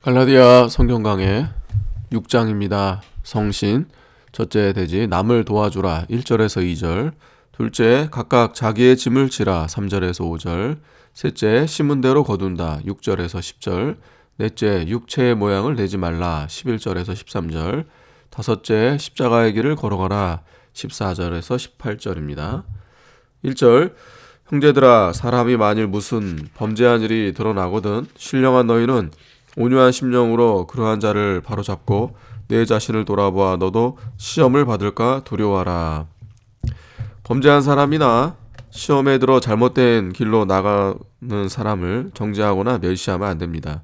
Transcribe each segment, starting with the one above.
갈라디아 성경 강해 6장입니다. 성신. 첫째 돼지 남을 도와주라 1절에서 2절. 둘째 각각 자기의 짐을 지라 3절에서 5절. 셋째 심은 대로 거둔다 6절에서 10절. 넷째 육체의 모양을 내지 말라 11절에서 13절. 다섯째 십자가의 길을 걸어가라 14절에서 18절입니다. 1절 형제들아, 사람이 만일 무슨 범죄한 일이 드러나거든 신령한 너희는 온유한 심령으로 그러한 자를 바로잡고 내 자신을 돌아보아 너도 시험을 받을까 두려워하라. 범죄한 사람이나 시험에 들어 잘못된 길로 나가는 사람을 정죄하거나 멸시하면 안 됩니다.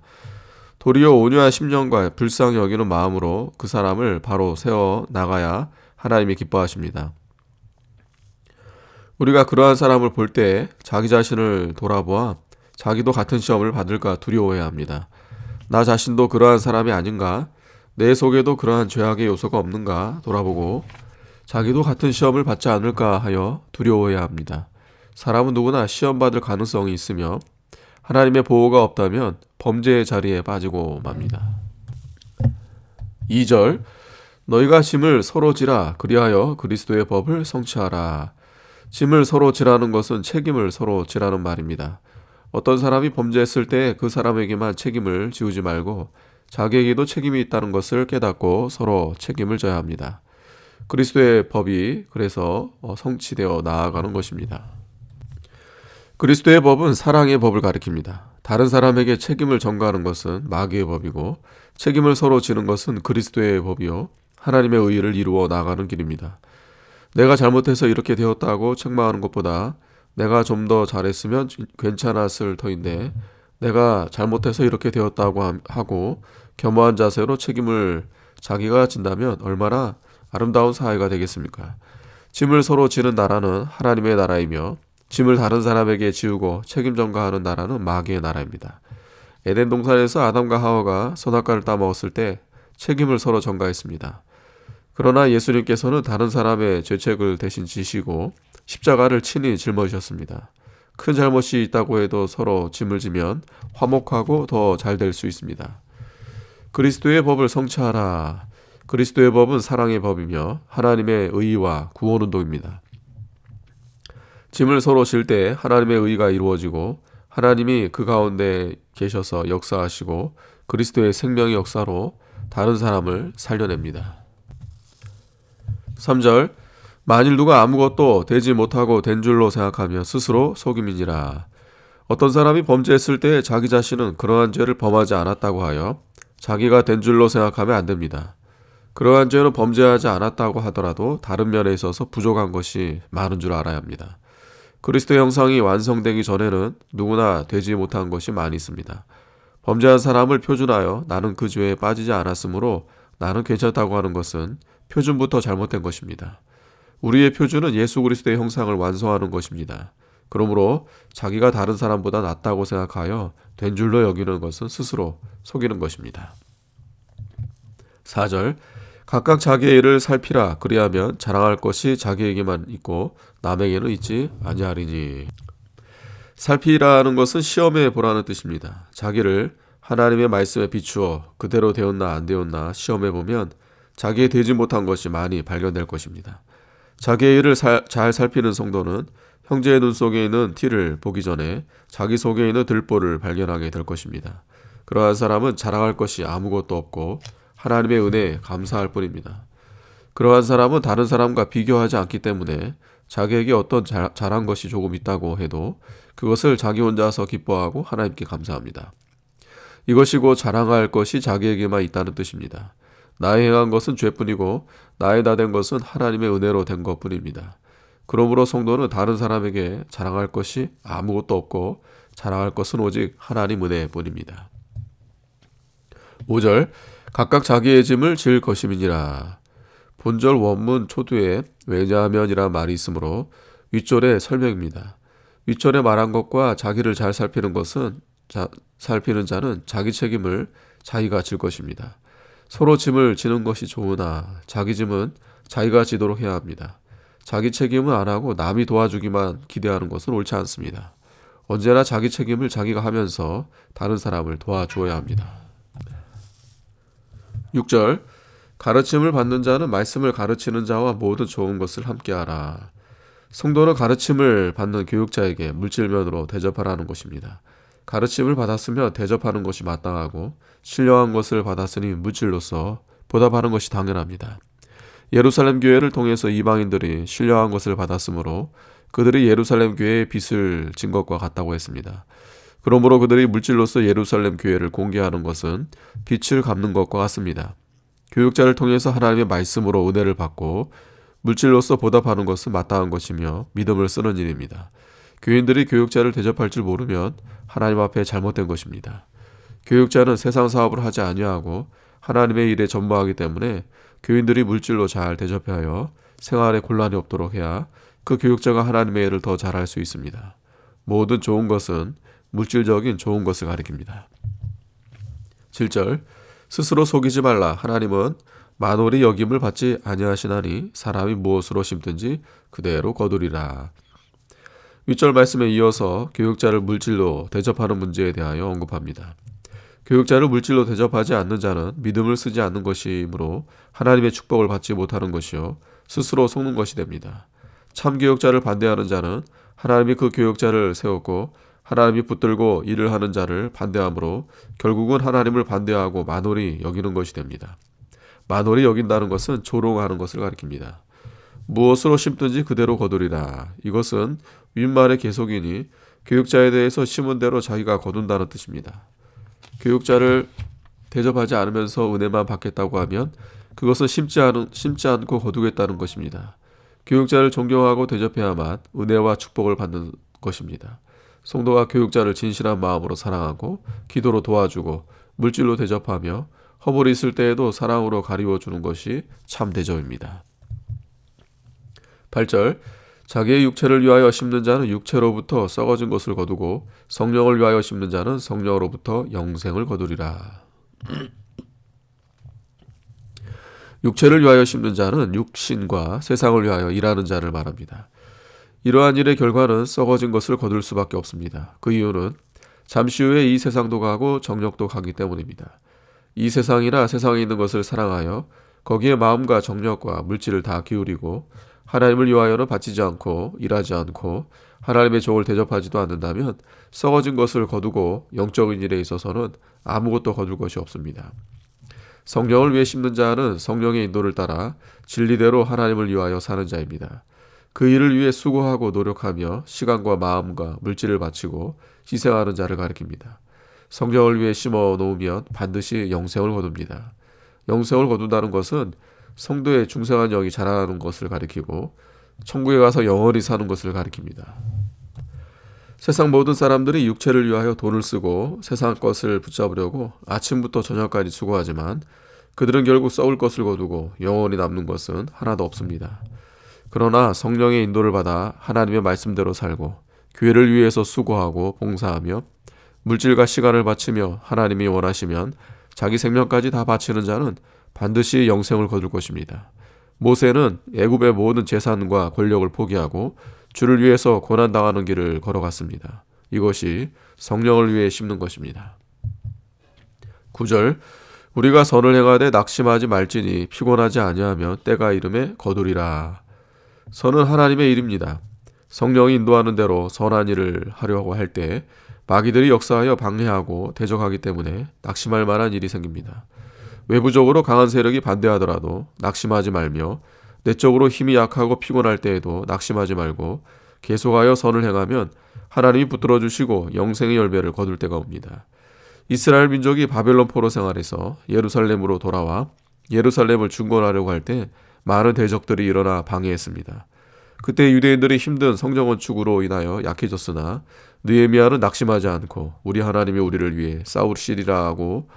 도리어 온유한 심령과 불쌍히 여기는 마음으로 그 사람을 바로 세워 나가야 하나님이 기뻐하십니다. 우리가 그러한 사람을 볼 때 자기 자신을 돌아보아 자기도 같은 시험을 받을까 두려워해야 합니다. 나 자신도 그러한 사람이 아닌가? 내 속에도 그러한 죄악의 요소가 없는가? 돌아보고 자기도 같은 시험을 받지 않을까 하여 두려워해야 합니다. 사람은 누구나 시험받을 가능성이 있으며 하나님의 보호가 없다면 범죄의 자리에 빠지고 맙니다. 2절 너희가 짐을 서로 지라 그리하여 그리스도의 법을 성취하라. 짐을 서로 지라는 것은 책임을 서로 지라는 말입니다. 어떤 사람이 범죄했을 때 그 사람에게만 책임을 지우지 말고 자기에게도 책임이 있다는 것을 깨닫고 서로 책임을 져야 합니다. 그리스도의 법이 그래서 성취되어 나아가는 것입니다. 그리스도의 법은 사랑의 법을 가리킵니다. 다른 사람에게 책임을 전가하는 것은 마귀의 법이고 책임을 서로 지는 것은 그리스도의 법이요 하나님의 의의를 이루어 나가는 길입니다. 내가 잘못해서 이렇게 되었다고 책망하는 것보다 내가 좀 더 잘했으면 괜찮았을 터인데 내가 잘못해서 이렇게 되었다고 하고 겸허한 자세로 책임을 자기가 진다면 얼마나 아름다운 사회가 되겠습니까? 짐을 서로 지는 나라는 하나님의 나라이며 짐을 다른 사람에게 지우고 책임 전가하는 나라는 마귀의 나라입니다. 에덴 동산에서 아담과 하와가 선악과를 따먹었을 때 책임을 서로 전가했습니다. 그러나 예수님께서는 다른 사람의 죄책을 대신 지시고 십자가를 친히 짊어지셨습니다. 큰 잘못이 있다고 해도 서로 짐을 지면 화목하고 더 잘 될 수 있습니다. 그리스도의 법을 성취하라. 그리스도의 법은 사랑의 법이며 하나님의 의의와 구원 운동입니다. 짐을 서로 질 때 하나님의 의의가 이루어지고 하나님이 그 가운데 계셔서 역사하시고 그리스도의 생명의 역사로 다른 사람을 살려냅니다. 3절 만일 누가 아무것도 되지 못하고 된 줄로 생각하며 스스로 속임이니라. 어떤 사람이 범죄했을 때 자기 자신은 그러한 죄를 범하지 않았다고 하여 자기가 된 줄로 생각하면 안 됩니다. 그러한 죄는 범죄하지 않았다고 하더라도 다른 면에 있어서 부족한 것이 많은 줄 알아야 합니다. 그리스도 형상이 완성되기 전에는 누구나 되지 못한 것이 많이 있습니다. 범죄한 사람을 표준하여 나는 그 죄에 빠지지 않았으므로 나는 괜찮다고 하는 것은 표준부터 잘못된 것입니다. 우리의 표준은 예수 그리스도의 형상을 완성하는 것입니다. 그러므로 자기가 다른 사람보다 낫다고 생각하여 된 줄로 여기는 것은 스스로 속이는 것입니다. 4절 각각 자기의 일을 살피라. 그리하면 자랑할 것이 자기에게만 있고 남에게는 있지 아니하리니. 살피라는 것은 시험해 보라는 뜻입니다. 자기를 하나님의 말씀에 비추어 그대로 되었나 안 되었나 시험해 보면 자기의 되지 못한 것이 많이 발견될 것입니다. 자기의 일을 잘 살피는 성도는 형제의 눈 속에 있는 티를 보기 전에 자기 속에 있는 들보를 발견하게 될 것입니다. 그러한 사람은 자랑할 것이 아무것도 없고 하나님의 은혜에 감사할 뿐입니다. 그러한 사람은 다른 사람과 비교하지 않기 때문에 자기에게 어떤 잘한 것이 조금 있다고 해도 그것을 자기 혼자서 기뻐하고 하나님께 감사합니다. 이것이 곧 자랑할 것이 자기에게만 있다는 뜻입니다. 나의 행한 것은 죄뿐이고 나의 다 된 것은 하나님의 은혜로 된 것뿐입니다. 그러므로 성도는 다른 사람에게 자랑할 것이 아무것도 없고 자랑할 것은 오직 하나님 은혜뿐입니다. 5절 각각 자기의 짐을 질 것임이니라. 본절 원문 초두에 왜냐하면이란 말이 있으므로 윗절의 설명입니다. 윗절에 말한 것과 자기를 잘 살피는 것은 살피는 자는 자기 책임을 자기가 질 것입니다. 서로 짐을 지는 것이 좋으나 자기 짐은 자기가 지도록 해야 합니다. 자기 책임은 안 하고 남이 도와주기만 기대하는 것은 옳지 않습니다. 언제나 자기 책임을 자기가 하면서 다른 사람을 도와주어야 합니다. 6절 가르침을 받는 자는 말씀을 가르치는 자와 모든 좋은 것을 함께하라. 성도는 가르침을 받는 교육자에게 물질면으로 대접하라는 것입니다. 가르침을 받았으면 대접하는 것이 마땅하고 신령한 것을 받았으니 물질로서 보답하는 것이 당연합니다. 예루살렘 교회를 통해서 이방인들이 신령한 것을 받았으므로 그들이 예루살렘 교회의 빚을 진 것과 같다고 했습니다. 그러므로 그들이 물질로서 예루살렘 교회를 공개하는 것은 빚을 갚는 것과 같습니다. 교육자를 통해서 하나님의 말씀으로 은혜를 받고 물질로서 보답하는 것은 마땅한 것이며 믿음을 쓰는 일입니다. 교인들이 교육자를 대접할 줄 모르면 하나님 앞에 잘못된 것입니다. 교육자는 세상 사업을 하지 아니하고 하나님의 일에 전무하기 때문에 교인들이 물질로 잘 대접하여 생활에 곤란이 없도록 해야 그 교육자가 하나님의 일을 더 잘할 수 있습니다. 모든 좋은 것은 물질적인 좋은 것을 가리킵니다. 7절 스스로 속이지 말라. 하나님은 만월이 여김을 받지 아니하시나니 사람이 무엇으로 심든지 그대로 거두리라. 윗절 말씀에 이어서 교육자를 물질로 대접하는 문제에 대하여 언급합니다. 교육자를 물질로 대접하지 않는 자는 믿음을 쓰지 않는 것이므로 하나님의 축복을 받지 못하는 것이요 스스로 속는 것이 됩니다. 참 교육자를 반대하는 자는 하나님이 그 교육자를 세웠고 하나님이 붙들고 일을 하는 자를 반대하므로 결국은 하나님을 반대하고 만홀히 여기는 것이 됩니다. 만홀히 여긴다는 것은 조롱하는 것을 가리킵니다. 무엇으로 심든지 그대로 거두리라. 이것은 윗말의 계속이니 교육자에 대해서 심은 대로 자기가 거둔다는 뜻입니다. 교육자를 대접하지 않으면서 은혜만 받겠다고 하면 그것은 심지 않고 거두겠다는 것입니다. 교육자를 존경하고 대접해야만 은혜와 축복을 받는 것입니다. 성도가 교육자를 진실한 마음으로 사랑하고 기도로 도와주고 물질로 대접하며 허물이 있을 때에도 사랑으로 가리워주는 것이 참 대접입니다. 8절 자기의 육체를 위하여 심는 자는 육체로부터 썩어진 것을 거두고 성령을 위하여 심는 자는 성령으로부터 영생을 거두리라. 육체를 위하여 심는 자는 육신과 세상을 위하여 일하는 자를 말합니다. 이러한 일의 결과는 썩어진 것을 거둘 수밖에 없습니다. 그 이유는 잠시 후에 이 세상도 가고 정력도 가기 때문입니다. 이 세상이나 세상에 있는 것을 사랑하여 거기에 마음과 정력과 물질을 다 기울이고 하나님을 위하여는 바치지 않고 일하지 않고 하나님의 종을 대접하지도 않는다면 썩어진 것을 거두고 영적인 일에 있어서는 아무것도 거둘 것이 없습니다. 성령을 위해 심는 자는 성령의 인도를 따라 진리대로 하나님을 위하여 사는 자입니다. 그 일을 위해 수고하고 노력하며 시간과 마음과 물질을 바치고 희생하는 자를 가리킵니다. 성령을 위해 심어 놓으면 반드시 영생을 거둡니다. 영생을 거둔다는 것은 성도의 중생한 영이 자라나는 것을 가리키고 천국에 가서 영원히 사는 것을 가리킵니다. 세상 모든 사람들이 육체를 위하여 돈을 쓰고 세상 것을 붙잡으려고 아침부터 저녁까지 수고하지만 그들은 결국 썩을 것을 거두고 영원히 남는 것은 하나도 없습니다. 그러나 성령의 인도를 받아 하나님의 말씀대로 살고 교회를 위해서 수고하고 봉사하며 물질과 시간을 바치며 하나님이 원하시면 자기 생명까지 다 바치는 자는 반드시 영생을 거둘 것입니다. 모세는 애굽의 모든 재산과 권력을 포기하고 주를 위해서 고난당하는 길을 걸어갔습니다. 이것이 성령을 위해 심는 것입니다. 9절 우리가 선을 행하되 낙심하지 말지니 피곤하지 아니하면 때가 이름에 거두리라. 선은 하나님의 일입니다. 성령이 인도하는 대로 선한 일을 하려고 할 때 마귀들이 역사하여 방해하고 대적하기 때문에 낙심할 만한 일이 생깁니다. 외부적으로 강한 세력이 반대하더라도 낙심하지 말며 내적으로 힘이 약하고 피곤할 때에도 낙심하지 말고 계속하여 선을 행하면 하나님이 붙들어 주시고 영생의 열매를 거둘 때가 옵니다. 이스라엘 민족이 바벨론 포로 생활에서 예루살렘으로 돌아와 예루살렘을 중건하려고 할 때 많은 대적들이 일어나 방해했습니다. 그때 유대인들이 힘든 성전 건축으로 인하여 약해졌으나 느헤미야는 낙심하지 않고 우리 하나님이 우리를 위해 싸우시리라 하고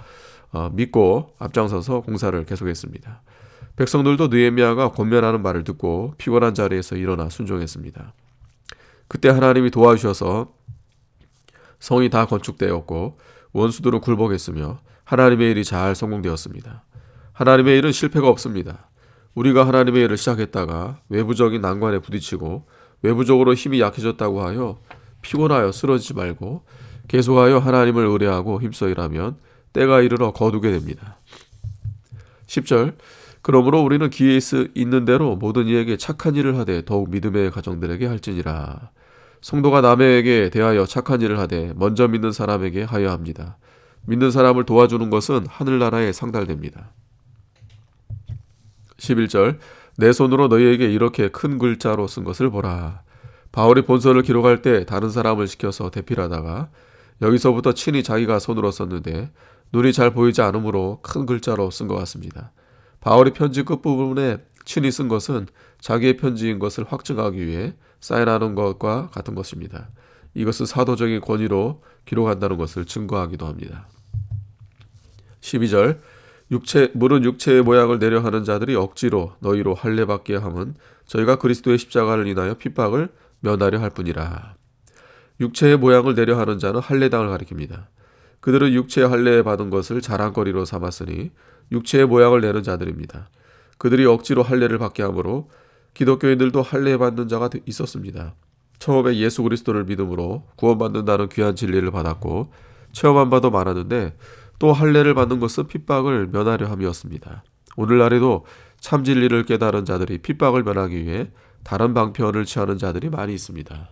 믿고 앞장서서 공사를 계속했습니다. 백성들도 느헤미야가 권면하는 말을 듣고 피곤한 자리에서 일어나 순종했습니다. 그때 하나님이 도와주셔서 성이 다 건축되었고 원수들은 굴복했으며 하나님의 일이 잘 성공되었습니다. 하나님의 일은 실패가 없습니다. 우리가 하나님의 일을 시작했다가 외부적인 난관에 부딪히고 외부적으로 힘이 약해졌다고 하여 피곤하여 쓰러지지 말고 계속하여 하나님을 의뢰하고 힘써 일하면 때가 이르러 거두게 됩니다. 10절 그러므로 우리는 기회 있는 대로 모든 이에게 착한 일을 하되 더욱 믿음의 가정들에게 할지니라. 성도가 남에게 대하여 착한 일을 하되 먼저 믿는 사람에게 하여야 합니다. 믿는 사람을 도와주는 것은 하늘나라에 상달됩니다. 11절 내 손으로 너희에게 이렇게 큰 글자로 쓴 것을 보라. 바울이 본서를 기록할 때 다른 사람을 시켜서 대필하다가 여기서부터 친히 자기가 손으로 썼는데 눈이 잘 보이지 않으므로 큰 글자로 쓴 것 같습니다. 바울이 편지 끝부분에 친히 쓴 것은 자기의 편지인 것을 확증하기 위해 사인하는 것과 같은 것입니다. 이것은 사도적인 권위로 기록한다는 것을 증거하기도 합니다. 12절 물은 육체의 모양을 내려 하는 자들이 억지로 너희로 할례받게 함은 저희가 그리스도의 십자가를 인하여 핍박을 면하려 할 뿐이라. 육체의 모양을 내려 하는 자는 할례당을 가리킵니다. 그들은 육체의 할례 받은 것을 자랑거리로 삼았으니 육체의 모양을 내는 자들입니다. 그들이 억지로 할례를 받게 하므로 기독교인들도 할례 받는 자가 있었습니다. 처음에 예수 그리스도를 믿음으로 구원받는다는 귀한 진리를 받았고 체험한 바도 많았는데 또 할례를 받는 것은 핍박을 면하려 함이었습니다. 오늘날에도 참 진리를 깨달은 자들이 핍박을 면하기 위해 다른 방편을 취하는 자들이 많이 있습니다.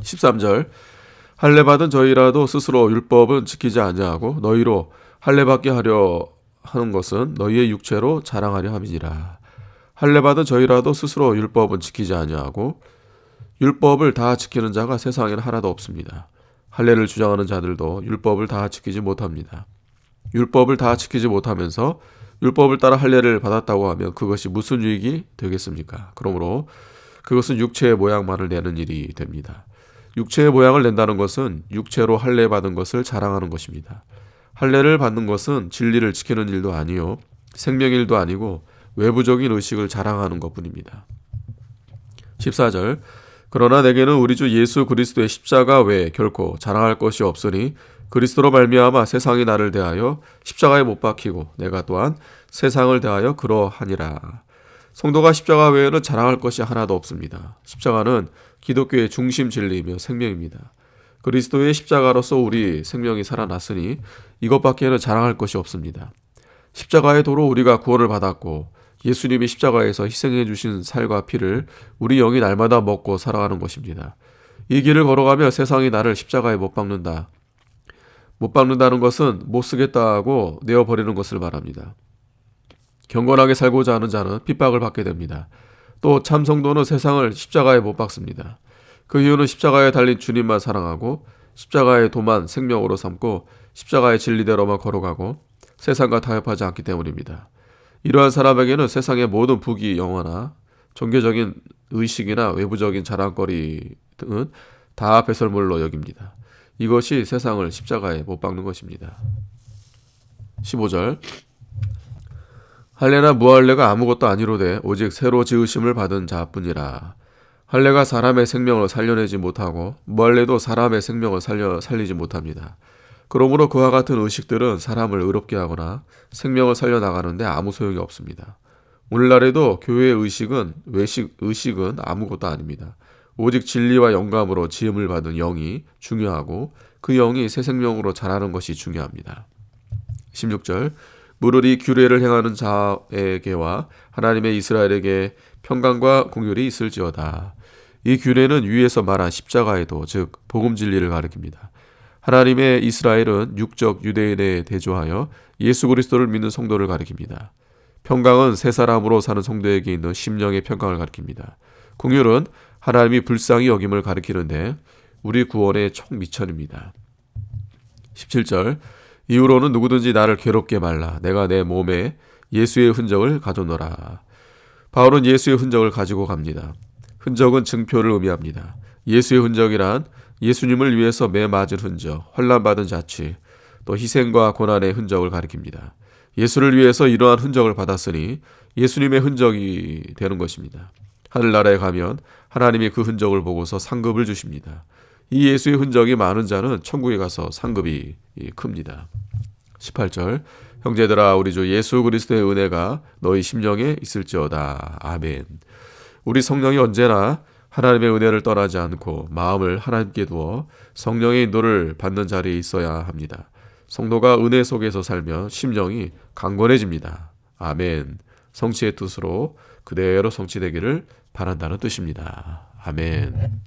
13절 할례 받은 저희라도 스스로 율법은 지키지 아니하고 너희로 할례 받게 하려 하는 것은 너희의 육체로 자랑하려 함이니라. 할례 받은 저희라도 스스로 율법은 지키지 아니하고 율법을 다 지키는 자가 세상에는 하나도 없습니다. 할례를 주장하는 자들도 율법을 다 지키지 못합니다. 율법을 다 지키지 못하면서 율법을 따라 할례를 받았다고 하면 그것이 무슨 유익이 되겠습니까? 그러므로 그것은 육체의 모양만을 내는 일이 됩니다. 육체의 모양을 낸다는 것은 육체로 할례 받은 것을 자랑하는 것입니다. 할례를 받는 것은 진리를 지키는 일도 아니요 생명일도 아니고 외부적인 의식을 자랑하는 것뿐입니다. 14절 그러나 내게는 우리 주 예수 그리스도의 십자가 외에 결코 자랑할 것이 없으니 그리스도로 말미암아 세상이 나를 대하여 십자가에 못 박히고 내가 또한 세상을 대하여 그러하니라. 성도가 십자가 외에는 자랑할 것이 하나도 없습니다. 십자가는 기독교의 중심 진리이며 생명입니다. 그리스도의 십자가로서 우리 생명이 살아났으니 이것밖에는 자랑할 것이 없습니다. 십자가의 도로 우리가 구원을 받았고 예수님이 십자가에서 희생해 주신 살과 피를 우리 영이 날마다 먹고 살아가는 것입니다. 이 길을 걸어가며 세상이 나를 십자가에 못 박는다. 못 박는다는 것은 못 쓰겠다 하고 내어버리는 것을 말합니다. 경건하게 살고자 하는 자는 핍박을 받게 됩니다. 또 참성도는 세상을 십자가에 못 박습니다. 그 이유는 십자가에 달린 주님만 사랑하고 십자가의 도만 생명으로 삼고 십자가의 진리대로만 걸어가고 세상과 타협하지 않기 때문입니다. 이러한 사람에게는 세상의 모든 부귀 영화나 종교적인 의식이나 외부적인 자랑거리 등은 다 배설물로 여깁니다. 이것이 세상을 십자가에 못 박는 것입니다. 15절 할례나 무할례가 아무것도 아니로되 오직 새로 지으심을 받은 자뿐이라. 할례가 사람의 생명을 살려내지 못하고 무할례도 사람의 생명을 살리지 못합니다. 그러므로 그와 같은 의식들은 사람을 의롭게 하거나 생명을 살려나가는데 아무 소용이 없습니다. 오늘날에도 교회의 의식은 아무것도 아닙니다. 오직 진리와 영감으로 지음을 받은 영이 중요하고 그 영이 새 생명으로 자라는 것이 중요합니다. 16절 무릇 이 규례를 행하는 자에게와 하나님의 이스라엘에게 평강과 공율이 있을지어다. 이 규례는 위에서 말한 십자가의 도, 즉 복음 진리를 가리킵니다. 하나님의 이스라엘은 육적 유대인에 대조하여 예수 그리스도를 믿는 성도를 가리킵니다. 평강은 새 사람으로 사는 성도에게 있는 심령의 평강을 가리킵니다. 공율은 하나님이 불쌍히 여김을 가리키는데 우리 구원의 촉미천입니다. 17절 이후로는 누구든지 나를 괴롭게 말라. 내가 내 몸에 예수의 흔적을 가져노라. 바울은 예수의 흔적을 가지고 갑니다. 흔적은 증표를 의미합니다. 예수의 흔적이란 예수님을 위해서 매 맞은 흔적, 환난받은 자취, 또 희생과 고난의 흔적을 가리킵니다. 예수를 위해서 이러한 흔적을 받았으니 예수님의 흔적이 되는 것입니다. 하늘나라에 가면 하나님이 그 흔적을 보고서 상급을 주십니다. 이 예수의 흔적이 많은 자는 천국에 가서 상급이 큽니다. 18절 형제들아 우리 주 예수 그리스도의 은혜가 너희 심령에 있을지어다. 아멘. 우리 성령이 언제나 하나님의 은혜를 떠나지 않고 마음을 하나님께 두어 성령의 인도를 받는 자리에 있어야 합니다. 성도가 은혜 속에서 살면 심령이 강건해집니다. 아멘. 성취의 뜻으로 그대로 성취되기를 바란다는 뜻입니다. 아멘.